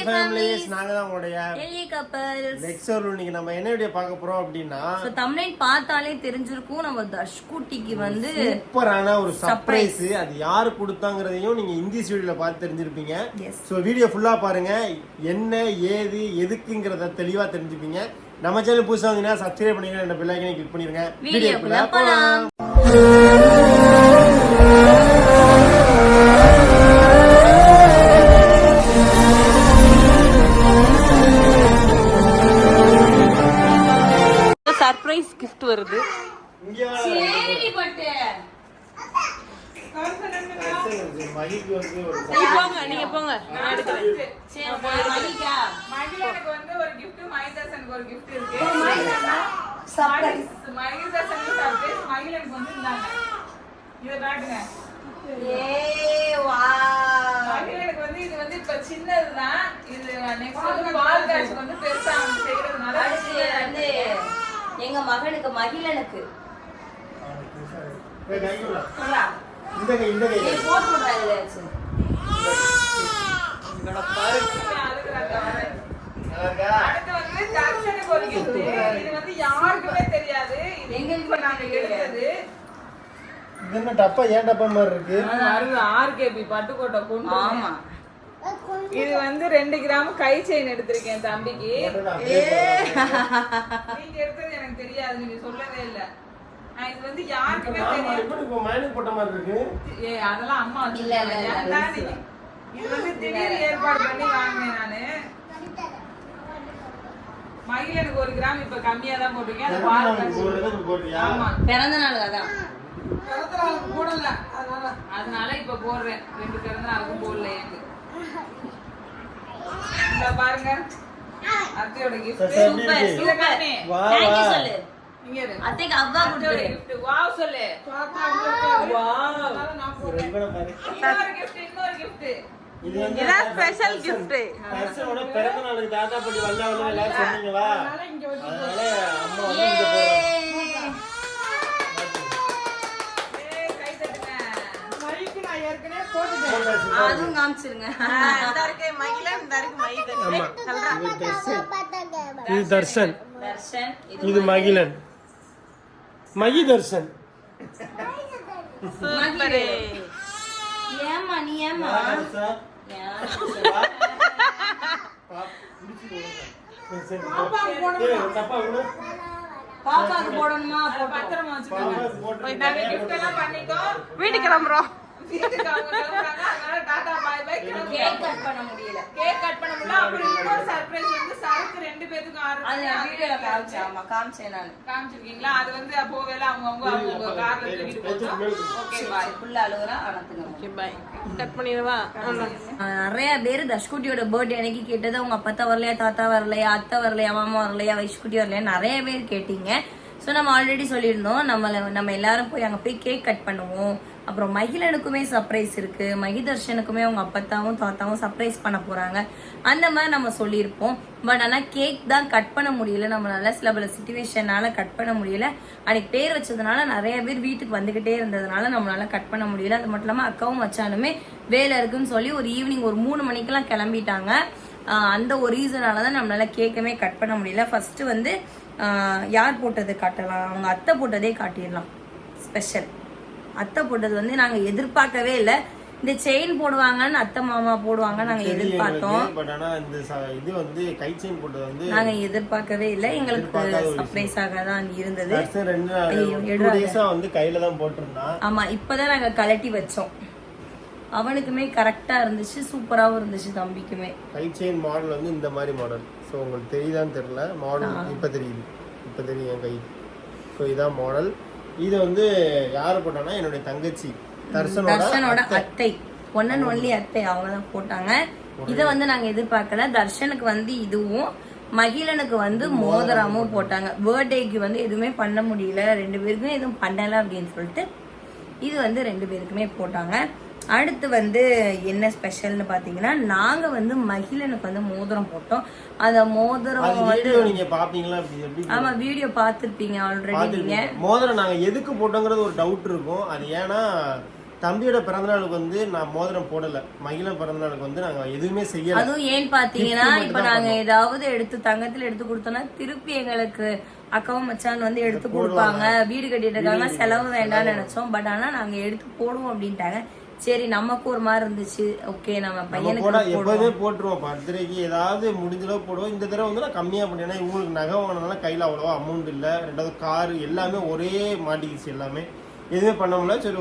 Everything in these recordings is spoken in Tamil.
ஃபேமிலிஸ் நாங்க தான் உங்களுடைய எல்ஏ கப்பல்ஸ். நெக்ஸ்ட் ஒரு இன்னைக்கு நம்ம என்ன வீடியோ பார்க்க போறோம் அப்படினா தம்ப்நெயில் பார்த்தாலே தெரிஞ்சிருக்கும் நம்ம தஷ்குட்டிக்கு வந்து சூப்பரான ஒரு சர்ப்ரைஸ். அது யாரு கொடுத்தாங்கறதையும் நீங்க இங்கிலீஷ் வீடியோல பார்த்து தெரிஞ்சிருப்பீங்க. சோ வீடியோ ஃபுல்லா பாருங்க. என்ன ஏது எதுக்குங்கறத தெளிவா தெரிஞ்சுப்பீங்க. நம்ம சேனல் புதுசா வந்தீங்கன்னா சப்ஸ்கிரைப் பண்ணிருங்க, அந்த பெல் ஐகானை கிளிக் பண்ணிருங்க. வீடியோக்குள்ள போலாம். சர்ப்ரைஸ் gift வருது. சரி பட்டு மகிக்கு வந்து ஒரு நீங்க போங்க நான் எடுக்கிறேன். சரி மகிக்கா மகிழனுக்கு வந்து ஒரு gift, மகிதாசனுக்கு ஒரு gift இருக்கு. சர்ப்ரைஸ். மகிதாசனுக்கு சர்ப்ரைஸ், மகிழனுக்கு வந்து இந்தாங்க. இத காட்டுங்க. வாவ். மகிழனுக்கு வந்து இது வந்து இப்ப சின்னதுதான். இது நெக்ஸ்ட் வந்து பால் காட்சி வந்து பெருசா வந்து செய்யறதுனால அடுத்து வந்து எங்க மகனுக்கு மகிழனுக்கு இந்த கை போட்டு விடுறாங்க. என்னோட பாரு அடுத்து வந்து தர்ஷனுக்கு ஒரு gift. இது வந்து யாருக்குமே தெரியாது. இது எங்களுக்கு நாங்க எடுத்தது. இது என்ன டப்பா ஏன் டப்பா மாதிரி இருக்கு? வருது ஆர்கேபி பட்டுக்கோட்டை கொண்டு. ஆமா, இது வந்து 2 கிராம் கை செயின் எடுத்திருக்கேன் தம்பிக்கு. நீங்க எடுத்தது எனக்கு தெரியாது, நீங்க சொல்லவே இல்ல. நான் இது வந்து யாருக்குமே தெரியாது. இப்போ மைனஸ் போட்ட மாதிரி இருக்கு. அதெல்லாம் அம்மா இல்ல, இல்ல, இல்ல. வச்சிருக்காங்க. இது வந்து திடீர் ஏற்பாடு பண்ணி வாங்கினேன் நானு. மகிழனுக்கு 1 கிராம் இப்ப கம்மியா தான் போட்டிருக்கேன். அது பால் போட்டியா? ஆமா, பிறந்த நாள் அதான் பிறந்தநாளுக்கு போடல. அதனால இப்ப போடுறேன். 2 பிறந்தநாளுக்கும் போடல எனக்கு. இந்த பாருங்க அத்தையோட gift. Super super. வா, தேங்க் யூ வா. சொல்லு. இங்க இரு. அத்தைக்கு அவ்வா அத்தையோட கொடுத்து. gift. வாவ் சொல்லு. வாவ். நான் போடுறேன். இவனை பாரு. இன்னொரு gift. இது வந்து இதான் ஸ்பெஷல் gift. தர்ஷனோட பிறந்த நாளுக்கு தாத்தா பாட்டி வந்தா எல்லாரும் சொன்னீங்களா? அதனால அம்மா வந்து ஏ. இங்க போறாங்க. கை தட்டுங்க. மைக்கு நான் ஏற்கனவே அதுவும் காமிச்சிருங்க. இந்த இருக்கு மகிழன், இந்த இருக்கு மகிழன். ஆமா. சொல்றேன். இது தர்ஷன். தர்ஷன். இது மகிழன். மகி தர்ஷன். மகிழே. ஏமா நீ ஏமா? பாப்பாக்கு போடணுமா? பத்திரமா வச்சுக்கோங்க. நாங்க gift எல்லாம் பண்ணிட்டோம். வீட்டுக்கு கிளம்புறோம். வீட்டுக்கு அவங்க கிளம்புறாங்க. அதனால டாடா பாய் பாய். கேக் கட் பண்ண முடியல. கேக் கட் பண்ண முடியல. அப்புறம் இன்னொரு சர்ப்ரைஸ் வந்து சரக்கு 2 பேத்துக்கும் அது நான் வீடியோல காமிச்சேன். ஆமா காமிச்சேன் நான். காமிச்சிருக்கீங்களா? அது வந்து போவேல அவங்க கார்ல தூக்கிட்டு போறோம். Okay bye. ஃபுல்லா அழுகுறா அனத்துங்க. Okay bye. கட் பண்ணிரவா? நிறைய பேர் தஷ்குட்டியோட பர்த்டே அன்னைக்கு கேட்டது அவங்க அப்பா வரலையா, தாத்தா வரலையா, அத்தை வரலையா, மாமா வரலையா, வைஷ்குட்டி வரலையா நிறைய பேர் கேட்டீங்க. ஸோ நம்ம ஆல்ரெடி சொல்லியிருந்தோம் நம்ம எல்லாரும் போய் அங்கே போய் கேக் கட் பண்ணுவோம். அப்புறம் மகிழனுக்குமே சர்ப்ரைஸ் இருக்கு. மகிதர்ஷனுக்குமே அவங்க அப்பத்தாவும் தாத்தாவும் சர்ப்ரைஸ் பண்ண போறாங்க. அந்த மாதிரி நம்ம சொல்லியிருப்போம். பட் ஆனால் கேக் தான் கட் பண்ண முடியல. நம்மளால சில பல சிச்சுவேஷனால கட் பண்ண முடியல. அன்னைக்கு பேர் வச்சதுனால நிறைய பேர் வீட்டுக்கு வந்துகிட்டே இருந்ததுனால நம்மளால கட் பண்ண முடியல. அது மட்டும் இல்லாமல் அக்காவும் வச்சாலுமே வேலை இருக்குன்னு சொல்லி ஒரு ஈவினிங் ஒரு 3 மணிக்கெல்லாம் கிளம்பிட்டாங்க. அந்த ஒரு ரீசனால தான் நம்மளால கேக்குமே கட் பண்ண முடியல. ஃபர்ஸ்ட் வந்து யார் போட்டது காட்டலாம்? அவங்க அத்தை போட்டதே காட்டிடலாம். ஸ்பெஷல் அத்தை போட்டது வந்து நாங்க எதிர்பார்க்கவே இல்லை. இந்த செயின் போடுவாங்கன்னு அத்தை மாமா போடுவாங்க நாங்க எதிர்பார்த்தோம். பட் ஆனா இந்த இது வந்து கை செயின் போட்டது வந்து நாங்க எதிர்பார்க்கவே இல்லை. எங்களுக்கு சர்ப்ரைஸாக தான் இருந்தது. 2 டேஸா வந்து கையில தான் போட்டிருந்தான். ஆமா, இப்பதான் நாங்க கலட்டி வச்சோம். அவனுக்குமே கரெக்டா இருந்துச்சு, சூப்பராகவும் இருந்துச்சு. தம்பிக்குமே கை செயின் மாடல் வந்து இந்த மாதிரி மாடல். ஸோ உங்களுக்கு தெரியுதான்னு தெரியல. மாடல் இப்போ தெரியுது, இப்போ தெரியும் என் கை. ஸோ இதான் மாடல். இது வந்து யாரு போட்டானா என்னுடைய தங்கச்சி தர்ஷனோட அத்தை. ஒன் அண்ட் ஒன்லி அத்தை அவங்க தான் போட்டாங்க. இதை வந்து நாங்க எதிர்பார்க்கல. தர்ஷனுக்கு வந்து இதுவும் மகிழனுக்கு வந்து மோதிரமும் போட்டாங்க. பர்த்டேக்கு வந்து எதுவுமே பண்ண முடியல, 2 பேருக்குமே எதுவும் பண்ணல அப்படின்னு சொல்லிட்டு இது வந்து 2 பேருக்குமே போட்டாங்க. அடுத்து வந்து என்ன ஸ்பெஷல்னு பாத்தீங்கன்னா நாங்க வந்து மகிழனுக்கு வந்து மோதிரம் போட்டோம். அந்த மோதிரம் வந்து நீங்க பாப்பீங்களா? ஆமா, வீடியோ பாத்துருப்பீங்க ஆல்ரெடி. நீங்க மோதிரம் நாங்க எதுக்கு போட்டோங்கிறது ஒரு டவுட் இருக்கும். அது ஏன்னா தம்பியோட பிறந்தநாளுக்கு வந்து நான் மோதிரம் போடல. மகிழன் பிறந்தநாளுக்கு வந்து நாங்க எதுவுமே செய்யல. அதுவும் ஏன்னு பாத்தீங்கன்னா இப்ப நாங்க ஏதாவது எடுத்து தங்கத்துல எடுத்து கொடுத்தோம்னா திருப்பி எங்களுக்கு அக்காவும் மச்சான் வந்து எடுத்து கொடுப்பாங்க. வீடு கட்டிட்டு இருக்காங்க, செலவு வேண்டாம்னு நினைச்சோம். பட் ஆனா நாங்க எடுத்து போடுவோம் அப்படின்ட்டாங்க. சரி நமக்கு ஒரு மாதிரி இருந்துச்சு. ஓகே நம்ம பையனுக்கு எப்பவுமே போட்டுருவோம். பர்த்டேக்கு ஏதாவது முடிஞ்ச அளவு போடுவோம். இந்த தடவை வந்து நான் கம்மியா பண்ணேன். இவங்களுக்கு நகை வாங்கினால கையில அவ்வளவா அமௌண்ட் இல்ல. ரெண்டாவது காரு எல்லாமே ஒரே மாட்டிக்கிச்சு. எல்லாமே எதுவுமே பண்ண முடியல. சரி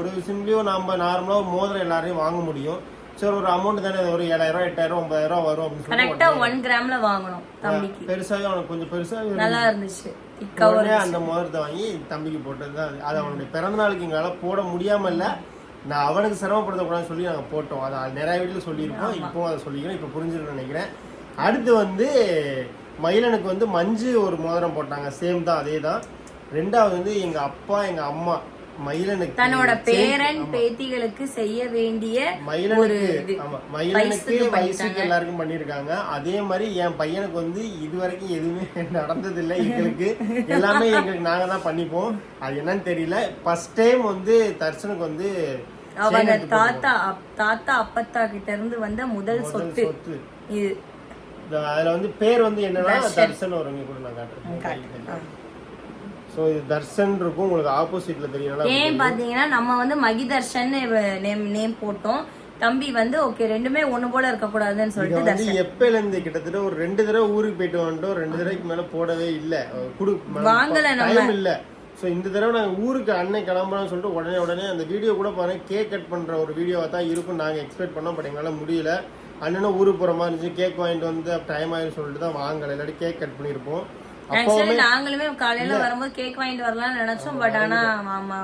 ஒரு சிம்பிளியோ நம்ம நார்மலா மோதிரம் எல்லாரையும் வாங்க முடியும். சரி ஒரு அமௌண்ட் தானே, ஒரு 7000 8000 9000 வரும் அப்படின்னு கரெக்டா 1 கிராம்ல வாங்கணும் தம்பிக்கு. பெருசாவே அவனுக்கு கொஞ்சம் பெருசா நல்லா இருந்துச்சு. அந்த மோதிரத்தை வாங்கி தம்பிக்கு போட்டதுதான். அது அவனுடைய பிறந்த நாளுக்கு எங்களால போட முடியாம இல்ல. நான் அவனுக்கு சிரமப்படுத்தக்கூடாதுன்னு சொல்லி நாங்கள் போட்டோம். அதை நிறைய வீட்டில் சொல்லியிருக்கோம். இப்போ அதை சொல்லிக்கிறோம். இப்போ புரிஞ்சுருன்னு நினைக்கிறேன். அடுத்து வந்து மயிலனுக்கு வந்து மஞ்சு ஒரு மோதிரம் போட்டாங்க. சேம் தான், அதே தான். ரெண்டாவது வந்து எங்க அப்பா எங்க அம்மா மயிலனுக்கு தன்னோட பேரன் பேத்திகளுக்கு செய்ய வேண்டிய மயிலனுக்கு வயசுக்கு எல்லாருக்கும் பண்ணிருக்காங்க. அதே மாதிரி என் பையனுக்கு வந்து இது வரைக்கும் எதுவுமே நடந்தது இல்லை. எங்களுக்கு எல்லாமே எங்களுக்கு நாங்க தான் பண்ணிப்போம். அது என்னன்னு தெரியல. ஃபர்ஸ்ட் டைம் வந்து தர்ஷனுக்கு வந்து அவங்க தாத்தா அப்பத்தா கிட்ட இருந்து வந்த முதல் சொத்து இது. அதுல வந்து பேர் வந்து என்னன்னா தர்ஷன் வருங்க கூட நான் காட்டுறேன். சோ இது தர்ஷன் இருக்கும். உங்களுக்கு ஆப்போசிட்ல தெரியல. ஏன் பாத்தீங்கன்னா நம்ம வந்து மகிதர்ஷன் நேம் போட்டோம். தம்பி வந்து ஓகே ரெண்டுமே ஒண்ணு போல இருக்க கூடாதுன்னு சொல்லிட்டு தர்ஷன். எப்பல இருந்து கிட்டத்தட்ட ஒரு 2 தடவை ஊருக்கு போயிட்டு வந்துட்டோம். 2 தடவைக்கு மேல போடவே இல்ல. வாங்கல டைம் இல்ல. ஸோ இந்த தடவை நாங்கள் ஊருக்கு அன்னைக்கு கிளம்புறோம்னு சொல்லிட்டு உடனே அந்த வீடியோ கூட பாருங்க, கேக் கட் பண்ணுற ஒரு வீடியோவாக தான் இருக்கும். நாங்கள் எக்ஸ்பெக்ட் பண்ணோம். பட் எங்களால் முடியல. அண்ணனும் ஊருக்கு போகிற மாதிரி இருந்துச்சு. கேக் வாங்கிட்டு வந்து டைம் ஆயிடுன்னு சொல்லிட்டு தான் வாங்கலை. இல்லாட்டி கேக் கட் பண்ணியிருப்போம். நாங்களுமே காலையில வரும்போது கேக் வாங்கிட்டு வரலாம்னு நினைச்சோம். பட் ஆனா மாமா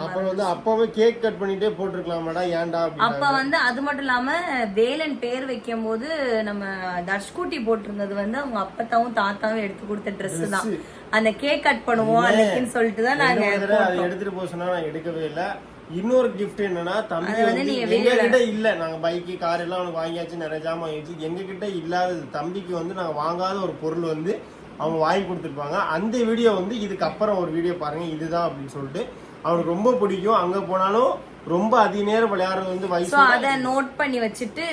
அப்புறம் வந்து அப்பவே கேக் கட் பண்ணிட்டே போட்டிருக்கலாமாடா, ஏன்டா. அப்ப வந்து அது மட்டும் இல்லாம வேலன் பேர் வைக்கும் போது நம்ம தர்ஷ்குட்டி போட்டிருந்தது வந்து அவங்க அப்பத்தாவும் தாத்தாவும் எடுத்து கொடுத்த ட்ரெஸ் தான். அந்த கேக் கட் பண்ணுவோம் அன்னைக்குன்னு சொல்லிட்டு தான் நாங்க எடுத்துட்டு போக சொன்னா நான் எடுக்கவே இல்லை. இன்னொரு கிஃப்ட் என்னன்னா, தம்பி வந்து எங்க கிட்ட இல்ல. நாங்க பைக்கு கார் எல்லாம் அவனுக்கு வாங்கியாச்சு, நிறைய ஜாமான் வாங்கியாச்சு. எங்க கிட்ட இல்லாதது தம்பிக்கு வந்து நாங்க வாங்காத ஒரு பொருள் வந்து அவங்க வாங்கி கொடுத்துருப்பாங்க. அந்த வீடியோ வந்து இதுக்கு அப்புறம் ஒரு வீடியோ பாருங்க, இதுதான் அப்படின்னு சொல்லிட்டு. அவனுக்கு ரொம்ப பிடிக்கும். அங்க போனாலும் ரொம்ப அதிக நேரம் விளையாடுறது வந்து வயசு. அத நோட் பண்ணி வச்சிட்டு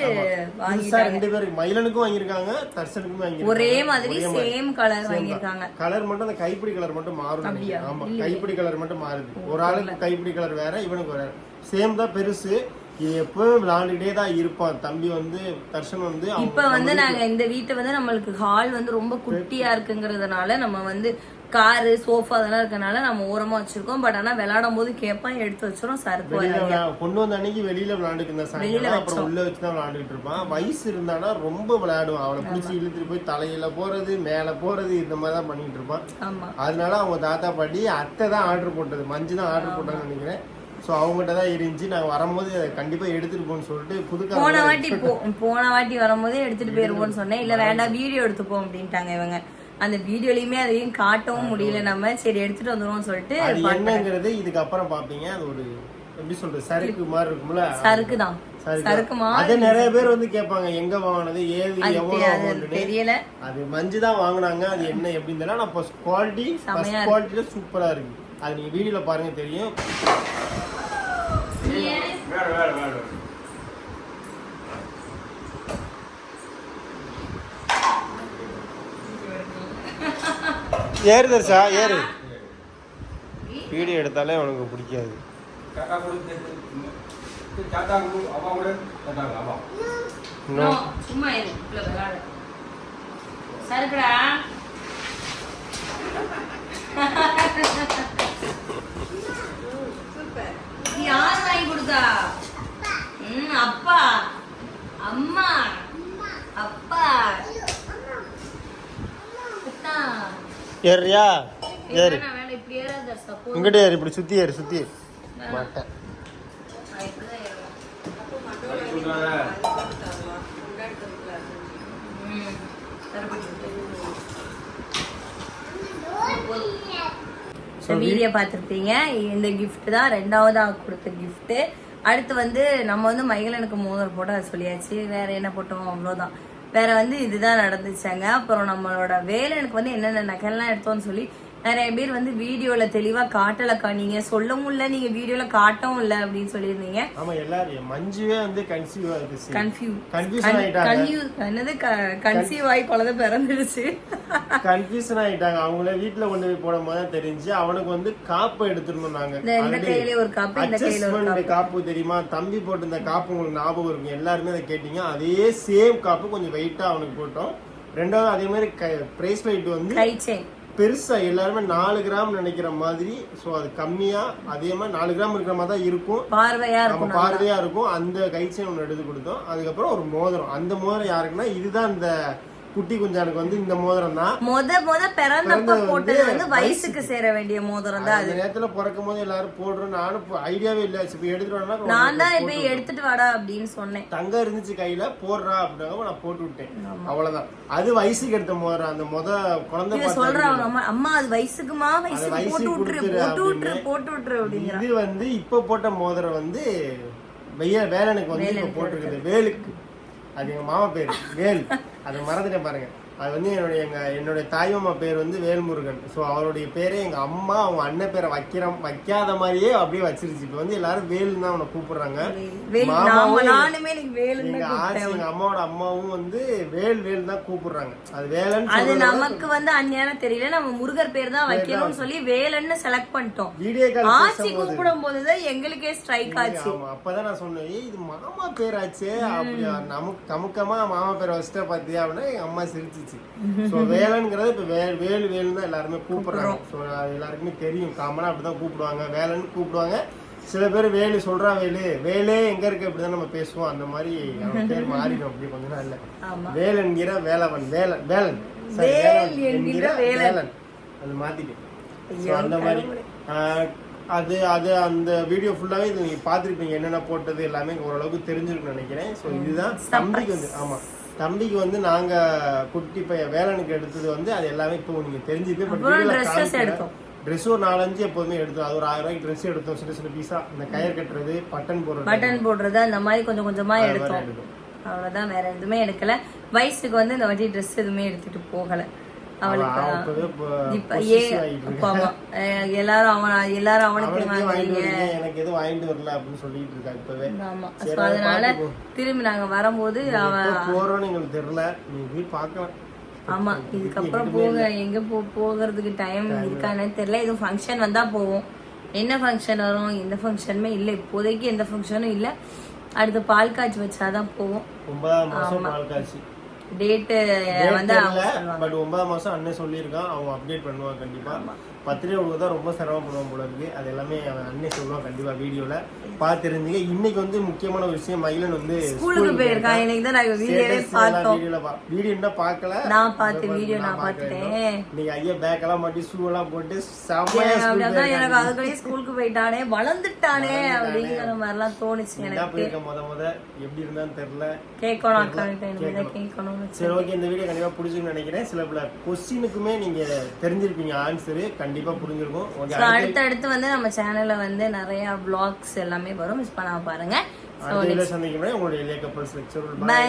ரெண்டு பேருக்கு மயிலனுக்கும் வாங்கியிருக்காங்க, தர்ஷனுக்கும் வாங்கியிருக்காங்க. ஒரே மாதிரி சேம் கலர் வாங்கியிருக்காங்க. கலர் மட்டும் அந்த கைப்பிடி கலர் மட்டும் மாறும். ஆமா, கைப்பிடி கலர் மட்டும் மாறுது. ஒரு ஆளுக்கு கைப்பிடி கலர் வேற, இவனுக்கு வேற. சேம் தான், பெருசு. இது எப்பவும் விளையாண்டுட்டே தான் இருப்பான் தம்பி வந்து. தர்ஷன் வந்து இப்ப வந்து நாங்க இந்த வீட்டை வந்து நம்மளுக்கு ஹால் வந்து ரொம்ப குட்டியா இருக்குங்கிறதுனால நம்ம வந்து காரு சோஃபா அதெல்லாம் இருக்கனால நம்ம ஓரமா வச்சிருக்கோம். பட் ஆனா விளையாடும் போது கேப்பான் எடுத்து வச்சிரும். சருக்கு கொண்டு வந்த அன்னைக்கு வெளியில விளையாண்டுட்டு இருந்தா, அப்புறம் உள்ள வச்சுதான் விளையாண்டுட்டு இருப்பான். வயசு இருந்தானா ரொம்ப விளையாடுவான். அவளை பிடிச்சி இழுத்துட்டு போய் தலையில போறது, மேல போறது, இந்த மாதிரிதான் பண்ணிட்டு இருப்பான். அதனால அவங்க தாத்தா பாட்டி அத்தை தான் ஆர்டர் போட்டது, மஞ்சு தான் ஆர்டர் போட்டான்னு நினைக்கிறேன். ஸோ அவங்ககிட்ட தான் இருந்துச்சு. நாங்கள் வரும்போது கண்டிப்பா எடுத்துட்டு போன்னு சொல்லிட்டு போன வாட்டி வரும்போதே எடுத்துட்டு போயிருவோம்னு சொன்னேன். இல்ல வேண்டாம் வீடியோ எடுத்துப்போம் அப்படின்ட்டாங்க இவங்க. அந்த வீடியோலயுமே அதையும் காட்டவும் முடியல நம்ம. சரி எடுத்துட்டு வந்துருவோம் சொல்லிட்டு. என்னங்கிறது இதுக்கு அப்புறம் பாப்பீங்க. அது ஒரு எப்படி சொல்றது, சருக்கு மாதிரி இருக்கும்ல. சருக்கு தான், சருக்குமா. அது நிறைய பேர் வந்து கேட்பாங்க எங்க வாங்கினது, ஏது, எவ்வளவு தெரியல. அது மஞ்சு தான் வாங்கினாங்க. அது என்ன எப்படின்னு தெரியல. ஆனா குவாலிட்டி குவாலிட்டியில சூப்பரா இருக்கு. அது நீங்க வீடியோல பாருங்க தெரியும். ஏறு தர்ஷா, ஏறு. வீடியோ எடுத்தாலே உனக்கு பிடிக்காது. சும்மா சருக்குடா. யார் வாங்கி கொடுத்தா? அப்பா, அம்மா, அப்பா. ஏறியா? ஏறு. இங்கிட்ட ஏறு, இப்படி சுத்தி ஏறு, சுத்தி மாட்டேன். வீடியோ பார்த்துருப்பீங்க. இந்த கிஃப்ட் தான் ரெண்டாவதா கொடுத்த கிஃப்ட். அடுத்து வந்து நம்ம வந்து மகிழனுக்கு மோதிரம் போட்டோம், அது சொல்லியாச்சு. வேற என்ன போட்டோம், அவ்வளோதான். வேற வந்து இதுதான் நடந்துச்சாங்க. அப்புறம் நம்மளோட வேலனுக்கு வந்து என்னென்ன நகைலாம் எடுத்தோம்னு சொல்லி நிறைய பேர் வந்து வீடியோல தெளிவா காட்டலக்கா, நீங்க சொல்லவும் இல்ல, நீங்க வீடியோல காட்டவும் இல்ல அப்படின்னு சொல்லியிருந்தீங்க. ஆமா, எல்லாரும் மஞ்சுவே வந்து கன்சீவ் ஆயிடுச்சு. கன்ஃபியூஷன் ஆகி குழந்தை பிறந்துடுச்சு. கன்ஃபியூஷன் ஆயிட்டாங்க. அவங்களே வீட்டுல கொண்டு போய் போடும் போது தெரிஞ்சு அவனுக்கு வந்து காப்பு எடுத்துடணும். நாங்க இந்த கையில ஒரு காப்பு, இந்த கையில ஒரு காப்பு தெரியுமா, தம்பி போட்டு இந்த காப்பு உங்களுக்கு ஞாபகம் இருக்கும், எல்லாருமே அதை கேட்டீங்க. அதே சேம் காப்பு கொஞ்சம் வெயிட்டா அவனுக்கு போட்டோம். ரெண்டாவது அதே மாதிரி பிரேஸ்லெட் வந்து கை செயின் பெருசா எல்லாருமே 4 கிராம் நினைக்கிற மாதிரி. சோ அது கம்மியா அதே மாதிரி 4 கிராம் இருக்கிற மாதிரி தான் இருக்கும், பார்வையா இருக்கும். அந்த கைச்சை ஒன்று எடுத்து கொடுத்தோம். அதுக்கப்புறம் ஒரு மோதிரம். அந்த மோதிரம் யாருக்குன்னா இதுதான் இந்த குட்டி குஞ்சானுக்கு வந்து இந்த மோதிரம் தான் முத பிறந்தப்ப போட்டது வந்து வயசுக்கு சேர வேண்டிய மோதிரம் தான். அந்த நேரத்துல பிறக்கும் போது எல்லாரும் போடுறோம். நானும் ஐடியாவே இல்ல, இப்ப எடுத்துட்டு வரனா நான் தான் இப்ப எடுத்துட்டு வாடா அப்படின்னு சொன்னேன். தங்க இருந்துச்சு கையில, போடுறா அப்படின்னா நான் போட்டு விட்டேன். அவ்வளவுதான். அது வயசுக்கு எடுத்த மோதிரம். அந்த குழந்தை சொல்றாங்க அம்மா அது வயசுக்குமா, வயசுக்கு போட்டு விட்டுரு அப்படிங்கிற. இது வந்து இப்ப போட்ட மோதிரம் வந்து வேலனுக்கு வந்து இப்ப போட்டிருக்குது, வேலுக்கு. அது எங்க மாமா பேரு வேல், அது மறந்துட்டேன் பாருங்க. அது வந்து என்னுடைய தாய்மாமா பேர் வந்து வேல்முருகன். ஸோ அவருடைய பேரே எங்க அம்மா அவங்க அண்ணன் பேரை வைக்காத மாதிரியே அப்படியே வச்சிருச்சு. இப்போ வந்து எல்லாரும் வேலுன்னு தான் அவனை கூப்பிடுறாங்க. எங்க அம்மாவோட அம்மாவும் வந்து வேல் தான் கூப்பிடுறாங்க. அது வேலன்னு அது நமக்கு வந்து அந்நியாரம் தெரியல, நம்ம முருகர் பேர் தான் வைக்கணும்னு சொல்லி வேலன்னு செலக்ட் பண்ணிட்டோம். வீடியோ கால் ஆச்சி கூப்பிடும் போதுதான் எங்களுக்கே ஸ்ட்ரைக் ஆச்சு. அப்பதான் நான் சொன்னேன், இது மாமா பேராச்சே, அப்படி கமுக்கமா மாமா பேரை வச்சுட்டா பாத்தியா அப்படின்னா எங்க அம்மா சிரிச்சு. வேலன்ங்கிறது இப்ப வேலுன்னு தான் எல்லாருமே கூப்பிடுறாங்க. எல்லாருக்குமே தெரியும், காமனா அப்படிதான் கூப்பிடுவாங்க, வேலன்னு கூப்பிடுவாங்க. சில பேர் வேலு சொல்றா, வேலே எங்க இருக்கு அப்படிதான் நம்ம பேசுவோம். அந்த மாதிரி பேர் மாறிடும் அப்படி கொஞ்ச நாள் இல்ல. வேல் என்கிற வேலவன், வேலன் அது மாத்திட்டு அந்த மாதிரி. அது அந்த வீடியோ ஃபுல்லாவே இது நீங்க பாத்துருப்பீங்க, என்னென்ன போட்டது எல்லாமே ஓரளவுக்கு தெரிஞ்சிருக்குன்னு நினைக்கிறேன். ஸோ இதுதான் தம்பிக்கு வந்து, ஆமா தம்பிக்கு வந்து நாங்க குட்டி பையன் வேலனுக்கு எடுத்தது வந்து அது எல்லாமே இப்போ நீங்க தெரிஞ்சுட்டு. ட்ரெஸ் ஒரு 4-5 எப்போதுமே எடுத்தோம். அது ஒரு 1000 ரூபாய்க்கு ட்ரெஸ் எடுத்தோம், சின்ன பீஸா. இந்த கயர் கட்டுறது, பட்டன் போடுறது அந்த மாதிரி கொஞ்சம் கொஞ்சமா எடுத்தோம். அவ்வளவுதான், வேற எதுவுமே எடுக்கல. வயசுக்கு வந்து இந்த வாட்டி ட்ரெஸ் எதுவுமே எடுத்துட்டு போகல. அவளுக்கு எல்லாரும் அவனுக்கு எனக்கு எதுவும் வாங்கிட்டு வரல அப்படின்னு சொல்லிட்டு இருக்கா இப்பவே. ஆமா, அதனால திரும்பி நாங்க வரும்போது போறோம்னு எங்களுக்கு தெரியல, நீங்க போய் பாக்கலாம். ஆமா, இதுக்கப்புறம் எங்க போகிறதுக்கு டைம் இருக்கானே தெரியல. இது ஃபங்க்ஷன் வந்தா போவோம். என்ன ஃபங்க்ஷன் வரும், எந்த ஃபங்க்ஷனுமே இல்ல இப்போதைக்கு, எந்த ஃபங்க்ஷனும் இல்ல. அடுத்து பால் காய்ச்சி வச்சாதான் போவோம். 9ஆம் மாசம் பால் காய்ச்சி டேட் வந்து பட் 9ஆம் மாசம் அண்ணன் சொல்லியிருக்கான், அவங்க அப்டேட் பண்ணுவாங்க கண்டிப்பா. பத்திரிகை தான் ரொம்ப சிரமப்படுவோம் போல இருக்கு. அது எல்லாமே அண்ணன் சொல்லுவான் கண்டிப்பா வீடியோல பார்த்து தெரிஞ்சுங்க. இன்னைக்கு வந்து முக்கியமான ஒரு விஷயம், மகிழன் வந்து ஸ்கூலுக்கு போயிருக்கான். இன்னைக்கு தான் நாங்க வீடியோவே பார்த்தோம். வீடியோ என்ன பார்க்கல, நான் பார்த்தேன், வீடியோ நான் பார்த்துட்டேன். நீங்க ஐயா பேக் எல்லாம் மாட்டி ஷூ எல்லாம் போட்டு செமையா எனக்கு அதுக்குள்ளே ஸ்கூலுக்கு போயிட்டானே, வளர்ந்துட்டானே அப்படிங்கிற மாதிரி எல்லாம் தோணுச்சு எனக்கு. முத எப்படி இருந்தான்னு தெரியல, கேட்கணும் கேட்கணும். சரி, ஓகே. இந்த வீடியோ கண்டிப்பா பிடிச்சிருக்குன்னு நினைக்கிறேன். சில பல கொஸ்டினுக்குமே நீங்க தெரிஞ்சிருப்பீங்க ஆன்சரு, கண்டிப்பா புரிஞ்சிருக்கும். அடுத்து வந்து நம்ம சேனல்ல வந்து நிறைய vlogs எல்லாமே வரும், மிஸ் பண்ணாம பாருங்க. அடுத்த வீடியோல சந்திக்கிறேன். உங்களுடைய கப்பல்ஸ் லெக்சர். பை.